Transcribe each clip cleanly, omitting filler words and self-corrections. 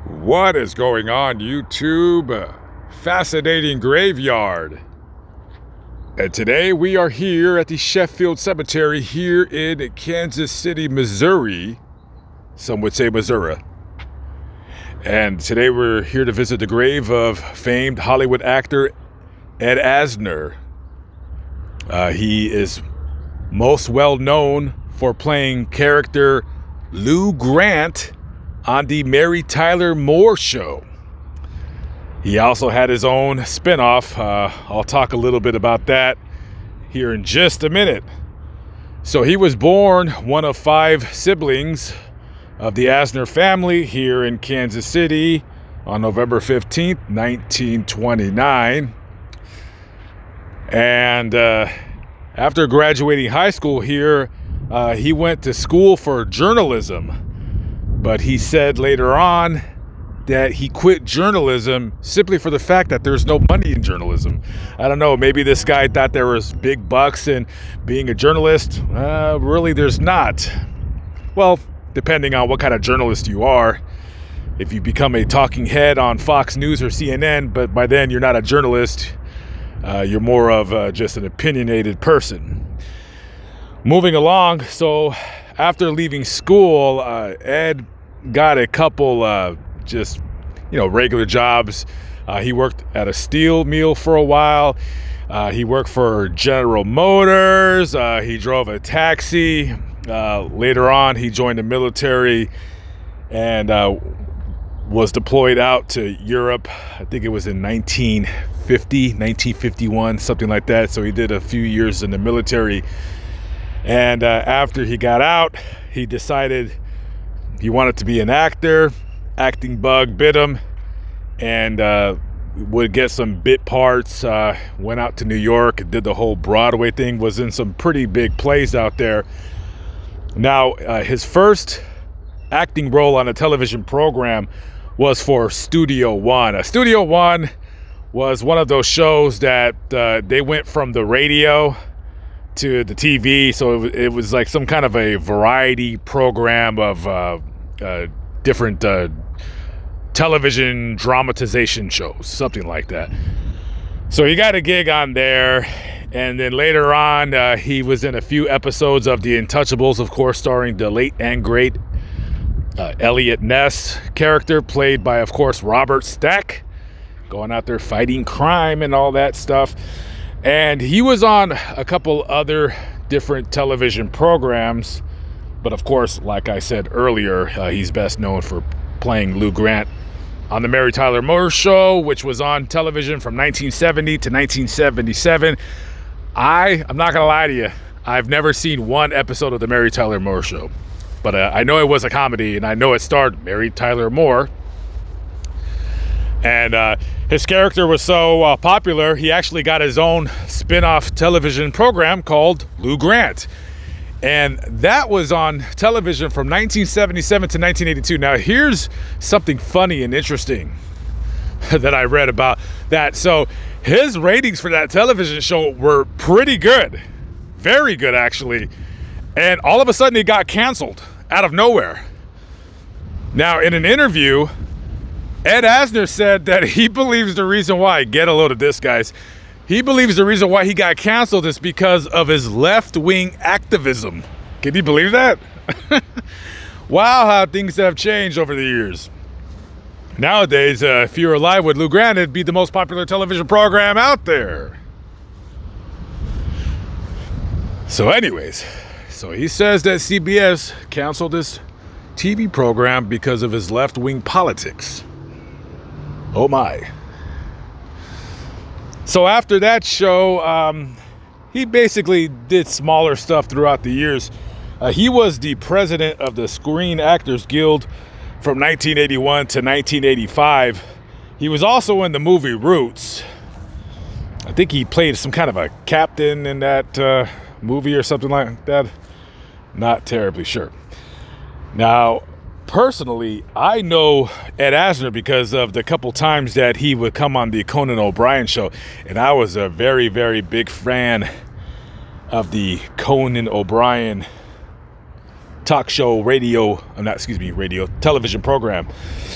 What is going on, YouTube? Fascinating graveyard. And today we are here at the Sheffield Cemetery here in Kansas City, Missouri. Some would say Missouri. And today we're here to visit the grave of famed Hollywood actor Ed Asner. He is most well known for playing character Lou Grant on the Mary Tyler Moore Show. He also had his own spinoff. I'll talk a little bit about that here in just a minute. So he was born one of 5 siblings of the Asner family here in Kansas City on November 15th, 1929. And after graduating high school here, he went to school for journalism. But he said later on that he quit journalism simply for the fact that there's no money in journalism. I don't know, maybe this guy thought there was big bucks in being a journalist. Really, there's not. Well, depending on what kind of journalist you are. If you become a talking head on Fox News or CNN, but by then you're not a journalist, you're more of just an opinionated person. Moving along, so after leaving school, Ed got a couple regular jobs. He worked at a steel mill for a while. He worked for General Motors. He drove a taxi. Later on, he joined the military and was deployed out to Europe. I think it was in 1951, something like that. So he did a few years in the military. And after he got out, he decided he wanted to be an actor. Acting bug bit him, and would get some bit parts. Went out to New York, did the whole Broadway thing, was in some pretty big plays out there. Now, his first acting role on a television program was for Studio One. Studio One was one of those shows that they went from the radio to the TV, so it was like some kind of a variety program of different television dramatization shows, something like that. So he got a gig on there, and then later on he was in a few episodes of The Untouchables, of course, starring the late and great Elliot Ness character, played by, of course, Robert Stack, going out there fighting crime and all that stuff. And he was on a couple other different television programs, but of course, like I said earlier, he's best known for playing Lou Grant on the Mary Tyler Moore Show, which was on television from 1970 to 1977. I'm not gonna lie to you, I've never seen one episode of the Mary Tyler Moore Show, but I know it was a comedy, and I know it starred Mary Tyler Moore. And his character was so popular, he actually got his own spin-off television program called Lou Grant. And that was on television from 1977 to 1982. Now, here's something funny and interesting that I read about that. So his ratings for that television show were pretty good. Very good, actually. And all of a sudden, it got canceled out of nowhere. Now, in an interview, Ed Asner said that he believes the reason why, get a load of this, guys, he believes the reason why he got canceled is because of his left-wing activism. Can you believe that? Wow, how things have changed over the years. Nowadays, if you were alive with Lou Grant, it'd be the most popular television program out there. So anyways, so he says that CBS canceled this TV program because of his left-wing politics. Oh my. So after that show, he basically did smaller stuff throughout the years. He was the president of the Screen Actors Guild from 1981 to 1985. He was also in the movie Roots. I think he played some kind of a captain in that movie or something like that. Not terribly sure. Now, personally, I know Ed Asner because of the couple times that he would come on the Conan O'Brien show, and I was a very, very big fan of the Conan O'Brien talk show, radio, television program.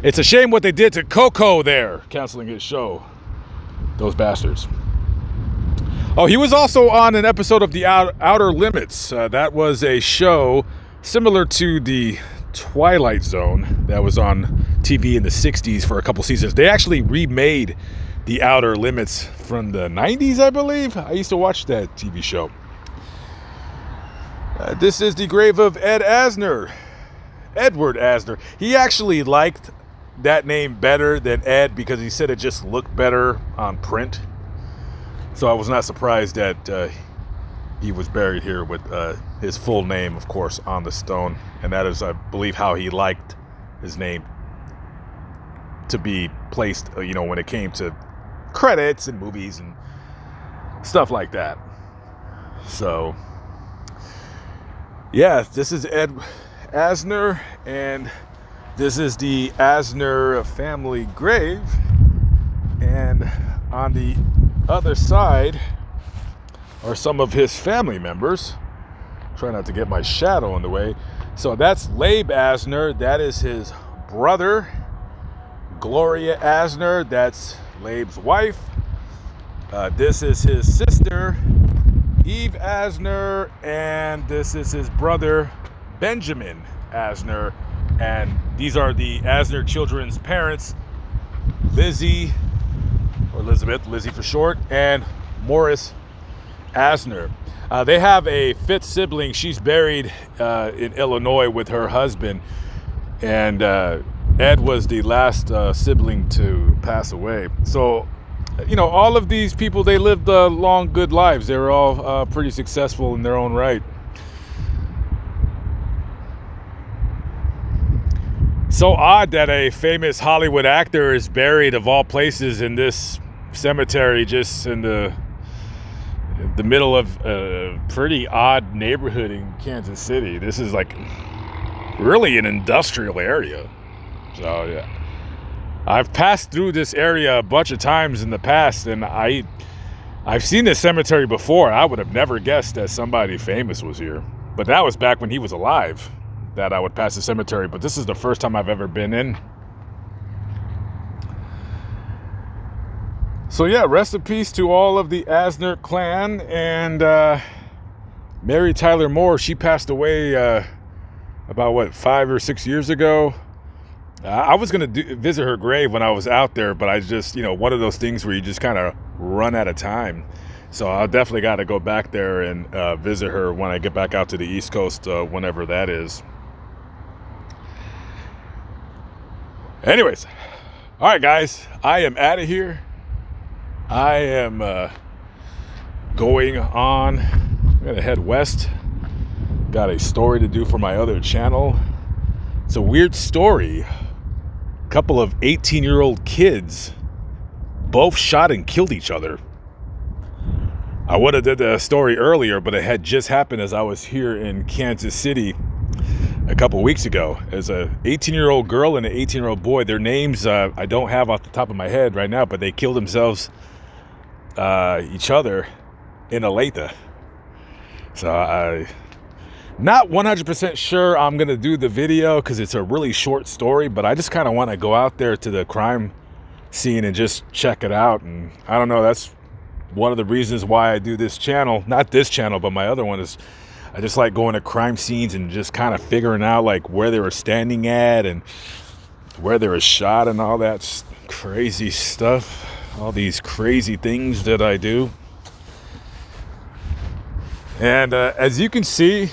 It's a shame what they did to Coco there, canceling his show. Those bastards. Oh, he was also on an episode of The Outer Limits. That was a show similar to the Twilight Zone that was on TV in the 60s for a couple seasons. They actually remade The Outer Limits from the 90s, I believe. I used to watch that TV show. This is the grave of Edward Asner. He actually liked that name better than Ed because he said it just looked better on print. So I was not surprised that he was buried here with his full name, of course, on the stone. And that is, I believe, how he liked his name to be placed, when it came to credits and movies and stuff like that. So, yeah, this is Ed Asner, and this is the Asner family grave. And on the other side are some of his family members. Try not to get my shadow in the way. So that's Labe Asner. That is his brother. Gloria Asner. That's Labe's wife. This is his sister, Eve Asner, and this is his brother, Benjamin Asner. And these are the Asner children's parents, Lizzie, or Elizabeth, Lizzie for short, and Morris Asner. They have a fifth sibling. She's buried in Illinois with her husband. And Ed was the last sibling to pass away. So, all of these people, they lived long, good lives. They were all pretty successful in their own right. So odd that a famous Hollywood actor is buried, of all places, in this cemetery, just in the middle of a pretty odd neighborhood in Kansas City. This is like really an industrial area. So yeah, I've passed through this area a bunch of times in the past, and I've seen this cemetery before. I would have never guessed that somebody famous was here, but that was back when he was alive, that I would pass the cemetery. But this is the first time I've ever been in. So yeah, rest in peace to all of the Asner clan. And Mary Tyler Moore, she passed away about 5 or 6 years ago. I was going to visit her grave when I was out there, but I just, one of those things where you just kind of run out of time. So I definitely got to go back there and visit her when I get back out to the East Coast, whenever that is. Anyways, all right, guys, I am out of here. I am going on. I'm going to head west. Got a story to do for my other channel. It's a weird story. A couple of 18-year-old kids both shot and killed each other. I would have did the story earlier, but it had just happened as I was here in Kansas City a couple weeks ago. As a 18-year-old girl and an 18-year-old boy. Their names I don't have off the top of my head right now, but they killed themselves, each other, in Olathe. So I not 100% sure I'm gonna do the video because it's a really short story, but I just kind of want to go out there to the crime scene and just check it out. And I don't know, that's one of the reasons why I do this channel. Not this channel, but my other one is I just like going to crime scenes and just kind of figuring out like where they were standing at and where they were shot and all that crazy stuff, all these crazy things that I do. And as you can see,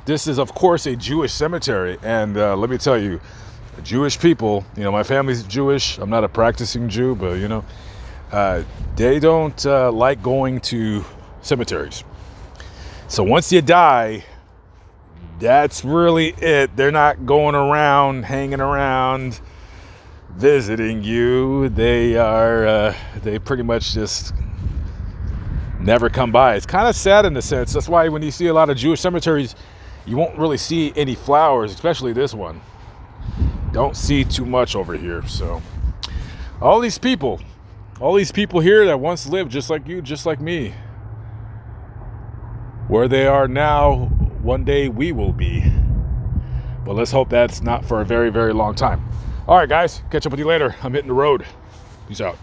this is of course a Jewish cemetery, and let me tell you, Jewish people, my family's Jewish. I'm not a practicing Jew, but they don't like going to cemeteries. So once you die, that's really it. They're not going around, hanging around, visiting you. They pretty much just never come by. It's kind of sad in a sense. That's why when you see a lot of Jewish cemeteries, you won't really see any flowers, especially this one. Don't see too much over here. So all these people here that once lived just like you, just like me, where they are now, one day we will be. But let's hope that's not for a very, very long time. All right, guys, catch up with you later. I'm hitting the road. Peace out.